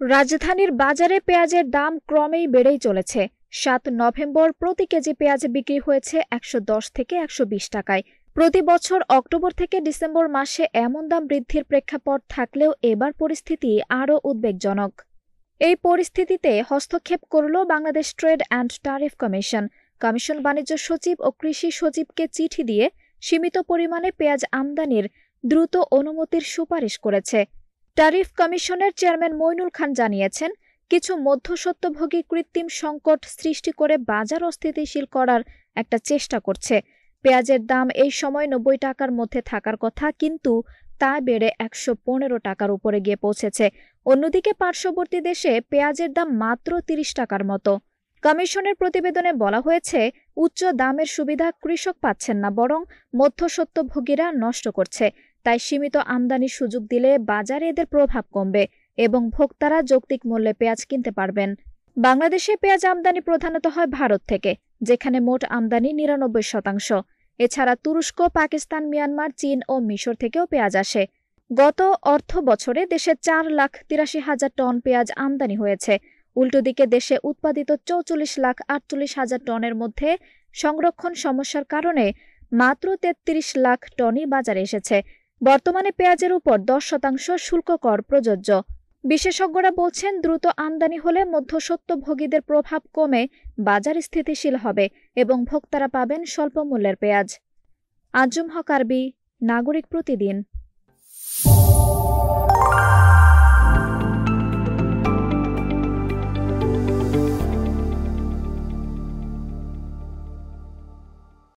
রাজধানীর বাজারে পেঁয়াজের দাম ক্রমেই বেড়েই চলেছে। ৭ নভেম্বর প্রতি কেজি পেঁয়াজ বিক্রি হয়েছে ১১০ থেকে ১২০ টাকায়। প্রতি বছর অক্টোবর থেকে ডিসেম্বর মাসে এমন দাম বৃদ্ধির প্রেক্ষাপট থাকলেও এবার পরিস্থিতি আরও উদ্বেগজনক। এই পরিস্থিতিতে হস্তক্ষেপ করল Bangladesh trade and tariff commission. Commission বাণিজ্য সচিব ও কৃষি সচিবকে চিঠি দিয়ে সীমিত পরিমাণে পেঁয়াজ আমদানির দ্রুত অনুমতির সুপারিশ করেছে। ট্যারিফ কমিশনের চেয়ারম্যান মইনুল খান জানিয়েছেন, কিছু মধ্যস্বত্বভোগী কৃত্রিম সংকট সৃষ্টি করে বাজার অস্থিতিশীল করার একটা চেষ্টা করছে। পেঁয়াজের দাম এই সময় ৯০ টাকার মধ্যে থাকার কথা, কিন্তু তা বেড়ে ১১৫ টাকার উপরে গিয়ে পৌঁছেছে। অন্যদিকে পার্শ্ববর্তী দেশে পেঁয়াজের দাম মাত্র ৩০ টাকার মতো। কমিশনের প্রতিবেদনে বলা হয়েছে, উচ্চ দামের সুবিধা কৃষক পাচ্ছেন না, বরং মধ্যস্বত্বভোগীরা নষ্ট করছে। তাই সীমিত আমদানির সুযোগ দিলে বাজারে এদের প্রভাব কমবে এবং ভোক্তারা যৌক্তিক মূল্যে পেঁয়াজ কিনতে পারবেন। বাংলাদেশে পেঁয়াজ আমদানি প্রধানত হয় ভারত থেকে, যেখানে মোট আমদানি ৯৯%। এছাড়া তুরস্ক, পাকিস্তান, মিয়ানমার, চীন ও মিশর থেকেও পেঁয়াজ আসে। গত অর্থ বছরে দেশে ৪,৮৩,০০০ টন পেঁয়াজ আমদানি হয়েছে। উল্টো দিকে দেশে উৎপাদিত ৪৪,৪৮,০০০ টনের মধ্যে সংরক্ষণ সমস্যার কারণে মাত্র ৩৩ লাখ টনই বাজারে এসেছে। বর্তমানে পেঁয়াজের উপর ১০% শুল্ক কর প্রযোজ্য। বিশেষজ্ঞরা বলছেন, দ্রুত আমদানি হলে মধ্যস্বত্বভোগীদের প্রভাব কমে বাজার স্থিতিশীল হবে এবং ভোক্তারা পাবেন স্বল্প মূল্যের পেঁয়াজ। আঞ্জুম হক আরবি, নাগরিক প্রতিদিন।